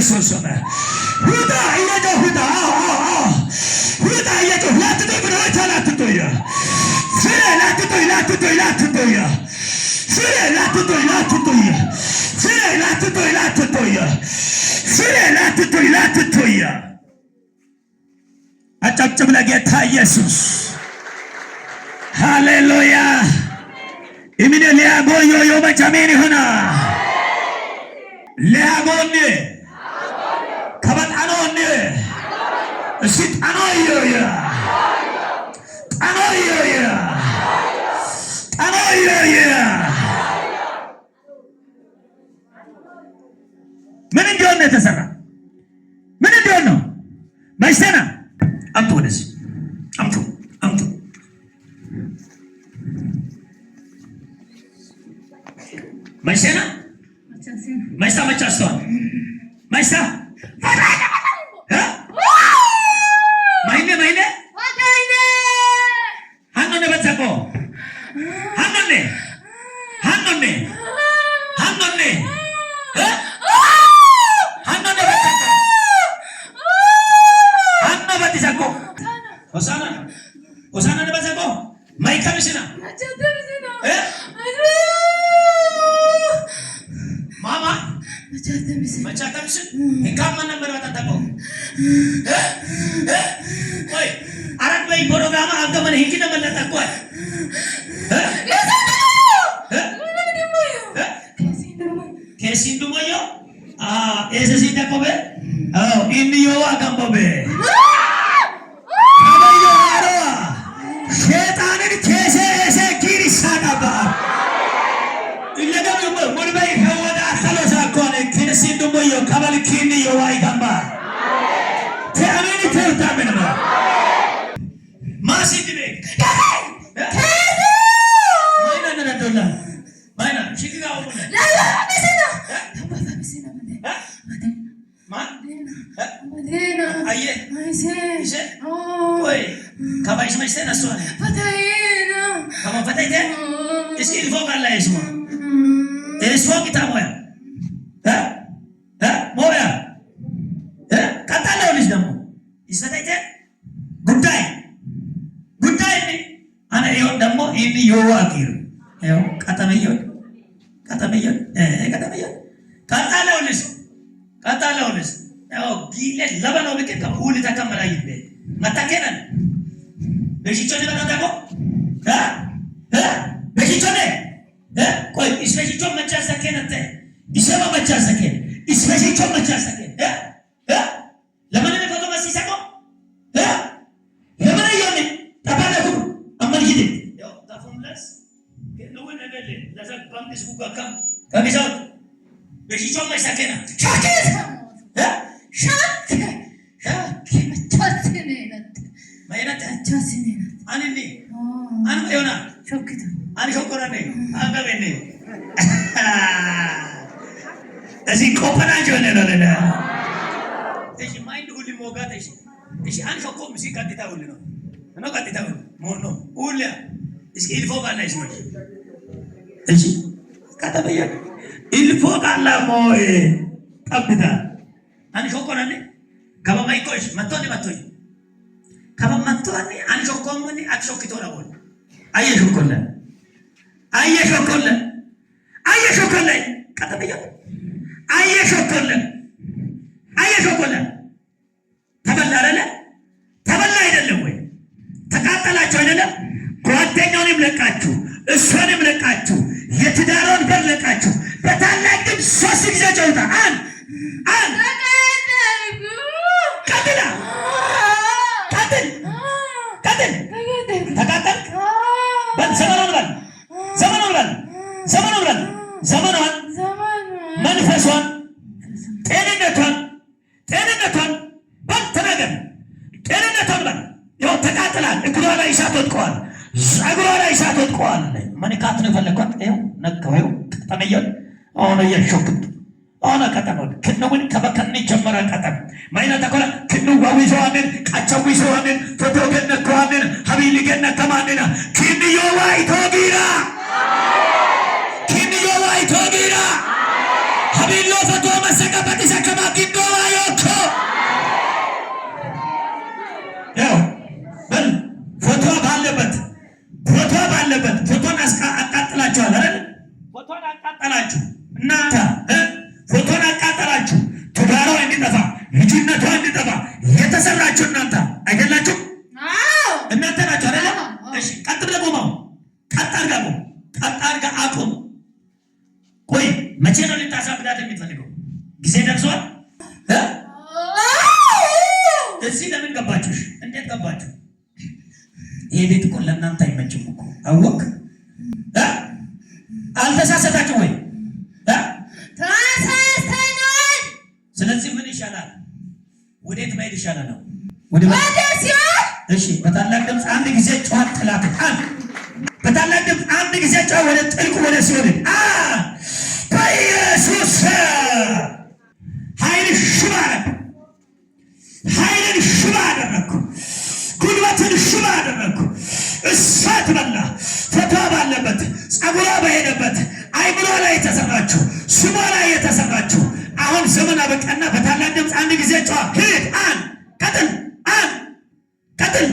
በኢየሱስ ስም ሁዳ እየጮህ ሁዳ ሁዳ እየጮህ ላትቶይ ብለህ ላትቶይ ፍሬ ላትቶይ ላትቶይ ላትቶይ ፍሬ ላትቶይ ላትቶይ ፍሬ ላትቶይ ላትቶይ ፍሬ ላትቶይ ላትቶይ አጨብጭብ ለጌታ ኢየሱስ ሃሌሉያ ኢሚኔ ሊያጎዮ የመቻሜን ይሆና ሊያጎኔ ከበጣኖኔ እሺ ጣኖዮያ ጣኖዮያ ጣኖዮያ ምን እንዲሆን ነው የተሰራ? ምን እንዲሆን ነው? ማይሰና አምጡ ወደዚህ አምጡ አምጡ ማይሰና ማይሳ መቻስተዋል ማይሳ ማይኔ ማይኔ ሃኖኔ በተቆ ሃኖኔ ሃኖኔ ሃኖኔ ሃኖኔ በተቆ ሃኖ በተቆ ሆሳና ሆሳና በተቆ ማይካምሽና ማማ መቻተምሽን እንካማ ነበር በተቆ ወይ አራት በይ ፕሮግራም አገመን ሂጂ ተመለጠቆ ከሲንዱሞዮ ኤሰሲ ተቆበ ኢንዮ አገምቦበ አበዮ አሮዋ ሸይጣንን ከሰሰ ኪሪሳዳባ ይለገም ሙልበይ ከወዳ ሰሎሳ ኮነ ከሲንዱሞዮ ከበል ኪንዮ ዋይጋምባ ተአሜን ተርታመን ነው ማሲድቤ ማይና ነዶላ ማይና ሽግጋው ላ መስና መስና ማዴና አየ አይሴ ወይ ከባይሽ መስና ሶነ ፈታይና ከማ ፈታይቴ እስኪ ፎቃላ ይስማ እስፎቅ ታሞያ ሞያ ቀጣለው ልጅ ደግሞ ይስፈታይቴ ጉዳይ ጉዳይ አና ይሁን ደግሞ ይሄን ይዋቂሩ ያው ቀጠመየው ቀጠመየው ቀጠመየው ቀጣለው ልጅ ያው ጊለ ለበነው ልከ ሁሉ ተከመራ ይበ መታከናል በሽቾኔ በታቆ በሽቾኔ ቆይ እስበሽቾ መቻሰከነተ ይሰማ መቻሰከ እስበሽቾ መቻሰከ ለምን ነው ፎቶ መስይሰቆ ለምን ይሆነ ተባለኩ አመን ይደ ያው ታፎምለስ ከነው ነገለ ለዘብ ባንክስ ጉጋካም ከቢዛው በሽቾ መቻሰከና ሻከት ሻከ መቻሰከነት ማይነት መቻሰከነት አንኒ አን ይሆና ሾክታ አን ሾኮራኔ አንገበኔ እዚህ ኮፐናጆ ነው ለለ እሺ ማይንድ ሁሉ ሞጋት እሺ አን ሾኮ ሙዚቃ ቀጥታው ነው ነው ቀጥታው ሞኖ ሁሉ እስኪ ኢልፎ ጋር ላይ ነው እሺ ከተበየ ኢልፎ ጋር ላይ ሞይ ቀጥታ አን ሾኮራኔ ከበማይቆሽ መጥቶኝ ከበማጥቶኝ አን ሾኮሙኒ አትሾክቶ ነው አየሾኮለ ከተበየ አየሾኮለ ተበላ አይደለም ወይ ተቃጠላችሁ አይደለም ጓደኛውንም ለቃችሁ እሷንም ለቃችሁ የትዳሮን በለቃችሁ በታላቅ ግን 3 ጊዜ ጨውታ አን ቀጥላ ቀጥል ተቃጠል ዘመኗን መንፈሷን ጤንነቷን በተናገር ጤንነቷን በል ያው ተቃጥላል እግሯ ላይ እሳት ወጥቋል ጸጉሯ ላይ እሳት ወጥቋል መንካት ነው ፈለኳት ይኸው ነካው ቀጠመየው አሁን የሾክት አሁን ቀጠመው ከነውን ከበከኒ ጀመረ ቀጠም ማይና ተቆላ ከኑ ዋዊዘዋንን ቃቸዊዘዋንን ፎቶገነቷንን ሀቢል ገነተማንና ኪንዮ ዋይ ቶጊራ ሀቢሎ ፈቶ መሰቀበት ሰከማ ኪዶ አዮኮ ያው በል ፎቶ ባለበት ፎቶን አቃጥላችኋል አይደል? ፎቶን አቃጠላችሁ እናንተ ፎቶን አቃጠላችሁ። ትዳሯ እንዲጠፋ ልጅነቷ እንዲጠፋ የተሰራችሁ እናንተ አይደላችሁ? እናንተ ናችሁ አይደል? እሺ ቀጥ ብለህ ቆም። ቀጥ አድርጋ አቁም። ቆይ መቼ ነው ልታሳብዳት የምትፈልገው? ጊዜ ደርሷል። እዚህ ለምን ገባችሁ? እንዴት ገባችሁ? ይሄ ቤት እኮ ለእናንተ አይመችም እኮ አወቅ። አልተሳሳታችሁ ወይ? ተሳስተናል። ስለዚህ ምን ይሻላል? ወዴት መሄድ ይሻላል ነው? ወደ ሲኦል። እሺ በታላቅ ድምፅ አንድ ጊዜ ጮህ ጥላት በታላቅ ድምፅ አንድ ጊዜ ጮህ ወደ ጥልቁ ወደ ሲኦል በኢየሱስ ኃይል ሽባ አደረግኩ። ጉልበትን ሽባ አደረግኩ። እሳት በላ። ፈቷ ባለበት ጸጉሯ በሄደበት አይምሮ ላይ የተሰራችሁ ስሟ ላይ የተሰራችሁ አሁን ዘመን አበቃና በታላቅ ድምፅ አንድ ጊዜ ጮህ ሂድ ቀጥል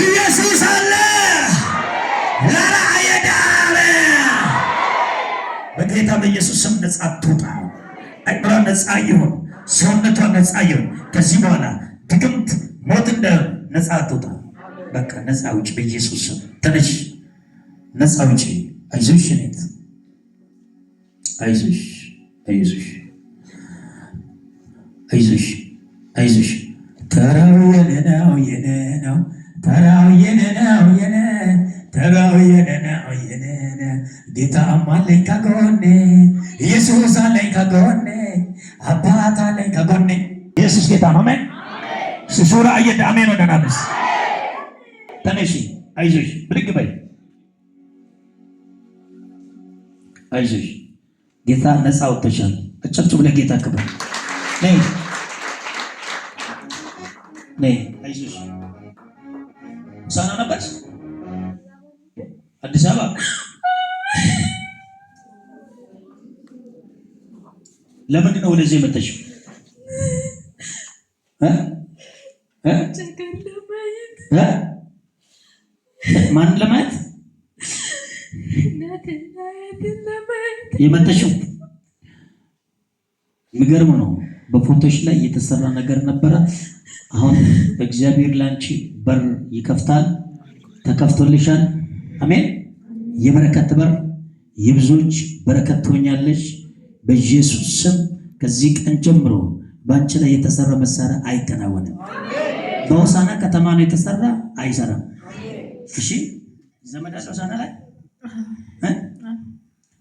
ኢየሱስ አለ ላራየዳለ በጌታ በኢየሱስ ስም ነጻ ትውጣ። አይምሯ ነጻ ይሁን፣ ሰውነቷ ነጻ ይሁን። ከዚህ በኋላ ድግምት ሞት እንደ ነጻ ትውጣ። በቃ ነጻ ውጭ በኢየሱስ ስም ተነሽ፣ ነጻ ውጭ። አይዞሽ ኔት አይዞሽ። ተራው የኔ ነው ተራው የኔ ነው ጌታ አለኝ ከጎኔ፣ ኢየሱስ አለኝ ከጎኔ፣ አባት አለኝ ከጎኔ። ኢየሱስ ጌታ ነው። አሜን። ሱራ አየደ አሜን ወደናለስ ተነሺ። አይዞሽ ብድግ በይ። አይዞሽ ጌታ ነፃ አውጥቶሻል። አጨብጭቡ ለጌታ ክብር። ነይ አይዞሽ። ሳና ነበርሽ አዲስ አበባ ለምንድን ነው ወደዚህ የመጣሽው? ማን ለማየት የመጣሽው? የሚገርም ነው። በፎቶሽ ላይ የተሰራ ነገር ነበረ። አሁን እግዚአብሔር ላንቺ በር ይከፍታል። ተከፍቶልሻል። አሜን። የበረከት በር፣ የብዙዎች በረከት ትሆኛለሽ በኢየሱስ ስም። ከዚህ ቀን ጀምሮ ባንቺ ላይ የተሰራ መሳሪያ አይከናወንም። በሆሳና ከተማ ነው የተሰራ፣ አይሰራም። እሺ ዘመድ አለ ሆሳና ላይ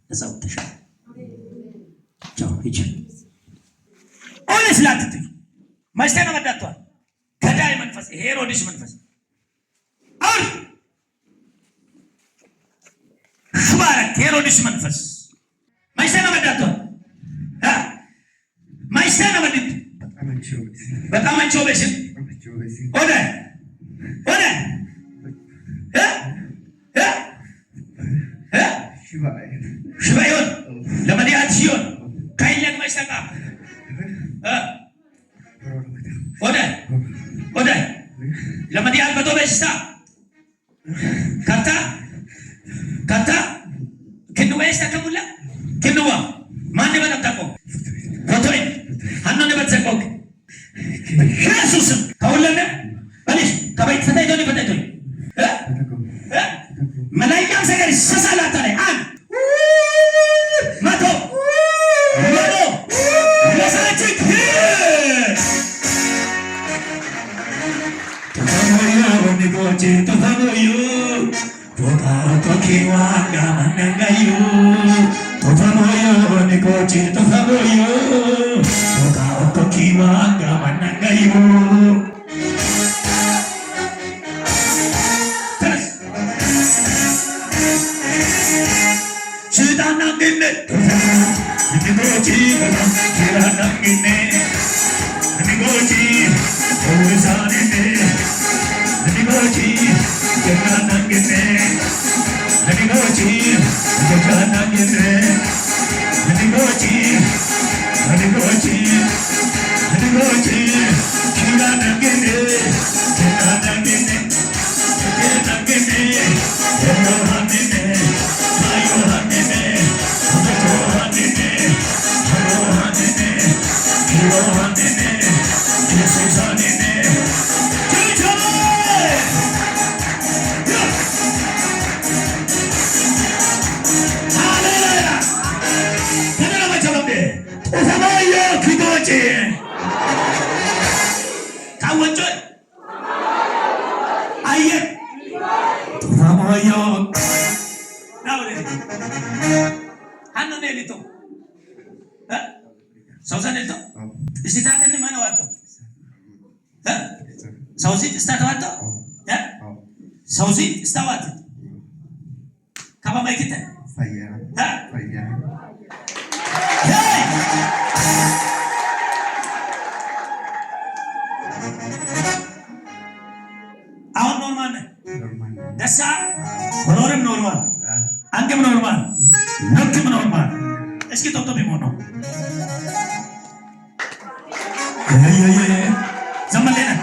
እዛው ተሻለ ቻው እቺ ኦነስ ላትት ማስተና መጣቷል። ከዳይ መንፈስ ሄሮድስ መንፈስ አሁን ሽባረክ ሄሮድስ መንፈስ ማስተና መጣቷል። ማስተና መጥት በጣም አንቺው በስም ኦደ ሽባዮን ለመዲያት ሲሆን ካይለክ ማስተካ ኦደ ለመዲያት በቶ በስታ ካታ ክንዋ ይስተከሙላ ክንዋ ማን በተጠቆ ፎቶይ አናነ በተጠቆ ኢየሱስ ከሁለነ በልሽ ከበይት ፈታይቶኒ ፈታይቶኒ መላእክት ሰገር ሰሳላታ ላይ አን ማቶ ለሳጭክ ኒጎቼ ተፈሞዩ ቶታ ቶኪዋጋ ማነጋዩ ተፈሞዩ ኒጎቼ ተፈሞዩ ቶታ ቶኪዋጋ ማነጋዩ ሽጣና ግነ ኒጎቼ ሽጣና ግነ ኒጎቼ ኦዛኔ Sausi stawat. Kapa mai kita? Fayya. Fayya. Hey! Awan normal. Normal. Dasa. Honorem normal. Angkem normal. Nokem normal. Eski toto bimono. Zaman lena.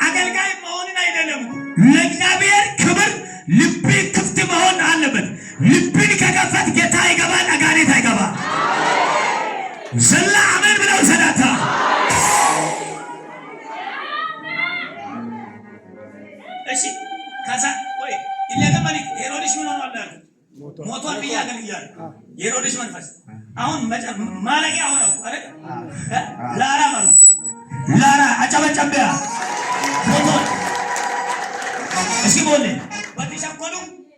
አገልጋይ መሆንን አይደለም ለእግዚአብሔር ክብር ልብ ክፍት መሆን አለበት። ልብን ከከፈት ጌታ ይገባል፣ አጋንንት አይገባ። ዘላ አሜን ብለው ሰዳታ እሺ ካዛ ወይ ይለገማል። ሄሮድስ ምን ሆኗል አለ ሞቷል ብያገኛል። ሄሮድስ መንፈስ አሁን ማለቂያ ሆነው አይደል? ላራ ማለት ላራ አጨበጨበያ ፎቶ እሺ ቦሌ በተሸኮሉ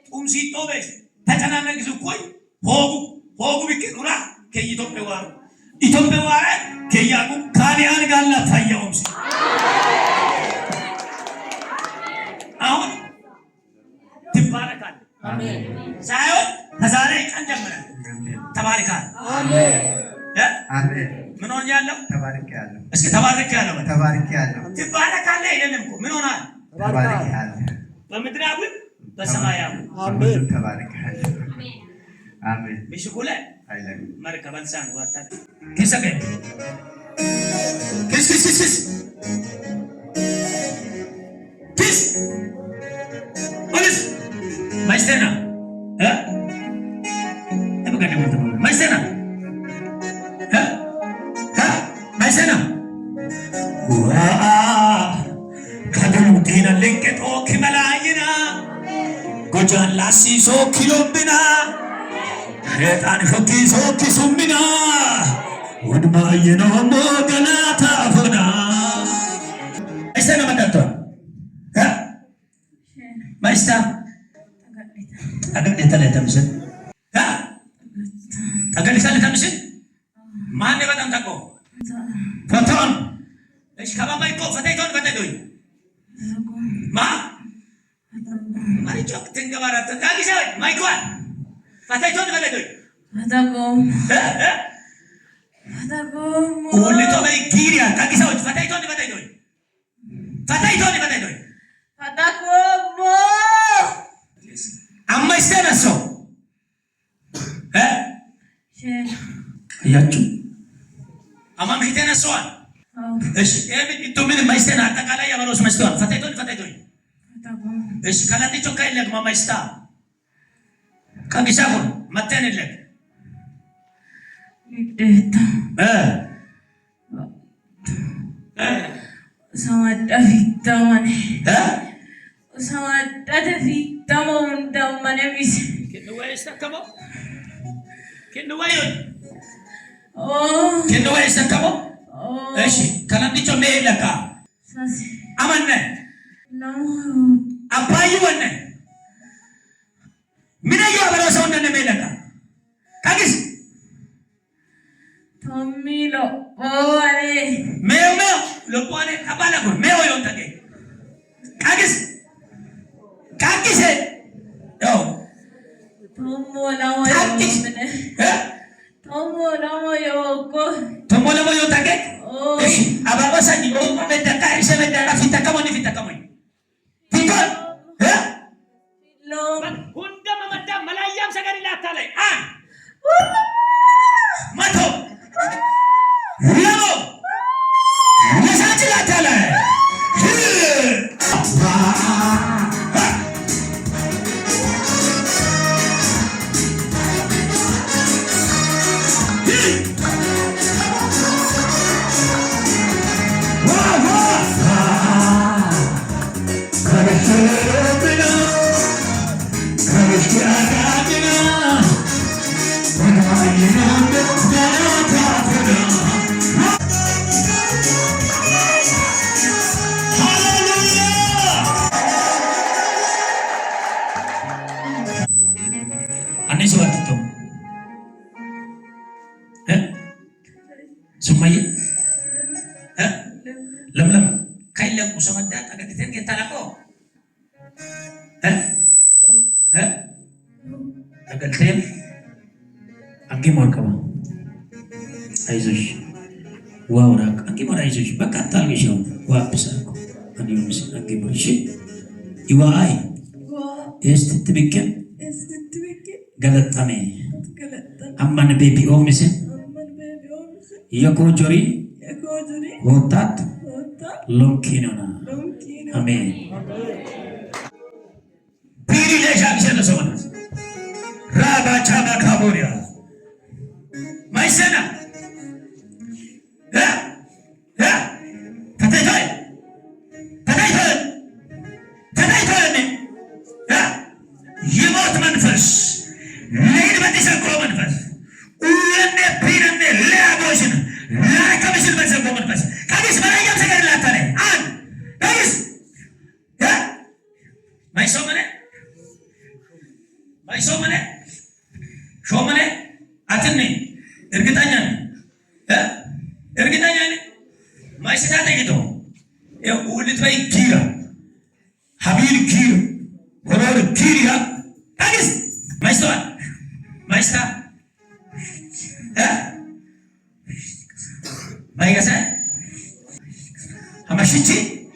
ጡምሲጦ በስ ተጨናነቅ ዝኮይ ሆጉ ቢከዱራ ከኢትዮጵያ ዋሩ ኢትዮጵያ ዋራ ከያቁ ካዲያን ጋላ ታያውም አሁን ትባረካለህ። አሜን። ሳይሆን ከዛሬ ቀን ጀምረህ ተባረካለህ። አሜን። አሜን። ምን ሆነ ያለው? ተባረካለሁ። እስኪ ተባረካለሁ። ተባረካለሁ። ትባረካለህ አይደለም እኮ ምን ሆናል? ተባረካለህ። በምድራዊ በሰማያዊ አሜን። ተባረካለህ። አሜን። ቢሽኩለ አይለም መርከበን ሳን ወጣ ከሰገ ክስ ፖሊስ ማይስተና ማይስተና ማይስተና ከደሉ ዲና ለንቀጦ ክመላይና ጎጃን ላሲሶ ኪሎብና ሸጣን ሾኪሶ ኪሱምና ወድማየኖ ሞገናታ አፎና ማይስተና መጣቷ ማይስታ أقل تمسك ها أقل تمسك ما أني بدم تكو فتون إيش كمان ما يكو فتيتون فتيتوي ما ما يجوك تنجبارات تاجي سوي ما يكون فتيتون فتيتوي فتاكم واللي تومي كيريا تاجي سوي فتيتون فتيتوي فتاكم أما يستنسوا ها ياتو أما ميتنسوا إيش إنتوا من ما يستنا تكالا يا مروس مستوان فتيتون إيش كلا تيجوا كايلك ما يستا كاكيسافون متين لك sama David sama David tamam damane bis kendo waysta kamo kendo wayon oh kendo waysta kamo oh eshi kana dicho melaka sasi amanne lamu abayu wanne mina yo abara sonne melaka kagis Tomilo ore meo lo pone abala ko meo yo take kagis yo tomo lamu yo take eshi ababa sani o meta kari se meta la fita kamo Tikon lo hunda mamada malayam sagari la tale mato Lamo Nasaji la tale Ani suatu tu, Sumaya, lem, kailan usama dat agak kita lako, agak tem, anggi mor kama, Aizush, wow rak, anggi mor Aizush, bakat talgi show, wow besar ko, ani umis anggi mor shi, iwa ai, este bikin. Galat tame amman baby omise yako jori hotat lonkinona amen piri le shakshana somana raga chaba kaboria maisena tatay yimot manfas Lead by this common first. Ulande pirande leabotion. La commission by some common first. Kabis Marayam second latare. And Kabis. Yeah. My somane. Shomane. Atene. Ergitanya. Yeah. Ergitanya. My sitata gito. Ulit by Kira. Habil Kira. Horror Kira. Kabis. My son. Maestra, baik saya, hamashichi,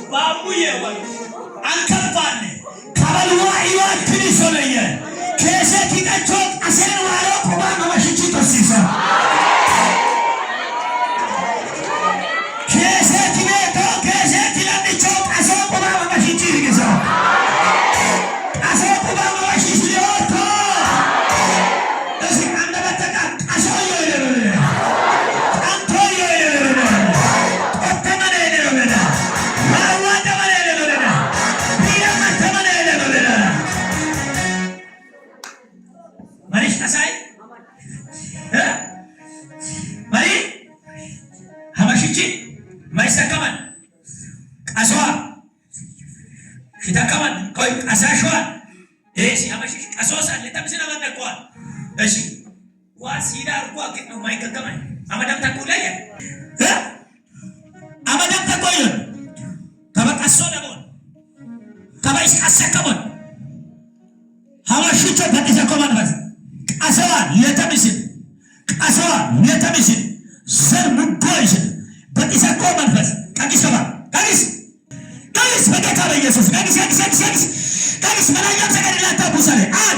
Babu ye wa ankapane kabalwa iwa tinisole kese kikachok asene waro kuba mawashichito sisa kese kineto kese kilanichok asene kuba mawashichiri kisa asene kuba mawashichirioto esi anda bataka asoyo yelele antoyo yelele ሽቺ ማይሰከማን ቀሷ ሽታከማን ቆይ ቀሳሽዋ እሺ አማሽሽ ቀሶሳ ለተምስና ማነቋ እሺ ዋሲዳ አርቋ ከነው ማይከከማን አመዳም ተቆለየ አመዳም ተቆየ ከበቀሶ ደሞን ከበይስ ቀሰከሞን ሐዋሽቾ በተሰከማን ባስ ቀሰዋ ለተምስን ቀሰዋ ለተምስን ሰር ሙባይሽ በተሰከማን ባስ ቀቂሰባ ቀቂስ በጌታ በኢየሱስ ቀቂስ መላእክት ተገደላታ ቡሳለ አን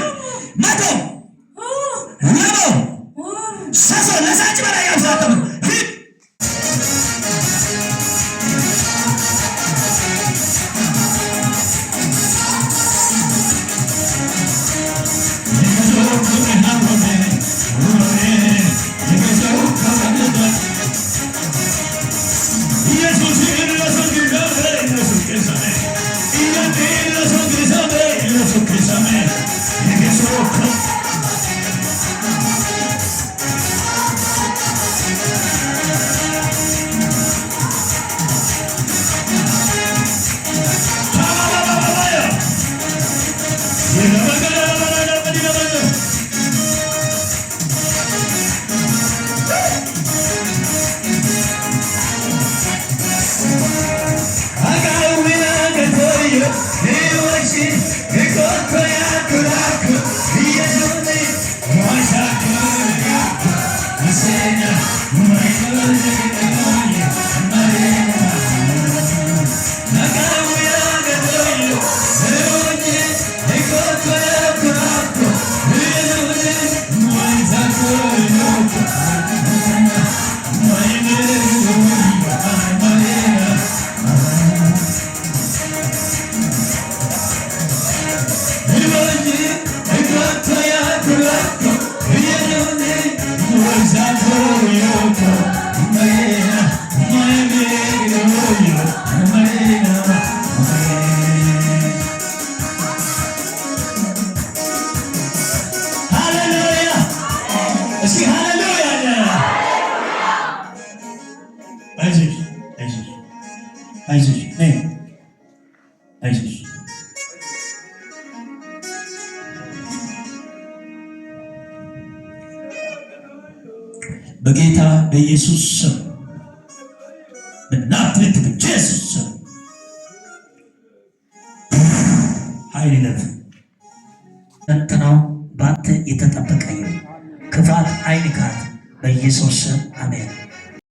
ማቶ ወሎ ሰሶ ለሳጭ በላይ ያውዛተም አይዞሽ በጌታ በኢየሱስ ስም በናዝሬቱ በኢየሱስ ስም ኃይል ይለፍ። እንትናው ባንተ የተጠበቀ ይሁን። ክፋት አይንካት በኢየሱስ ስም አሜን።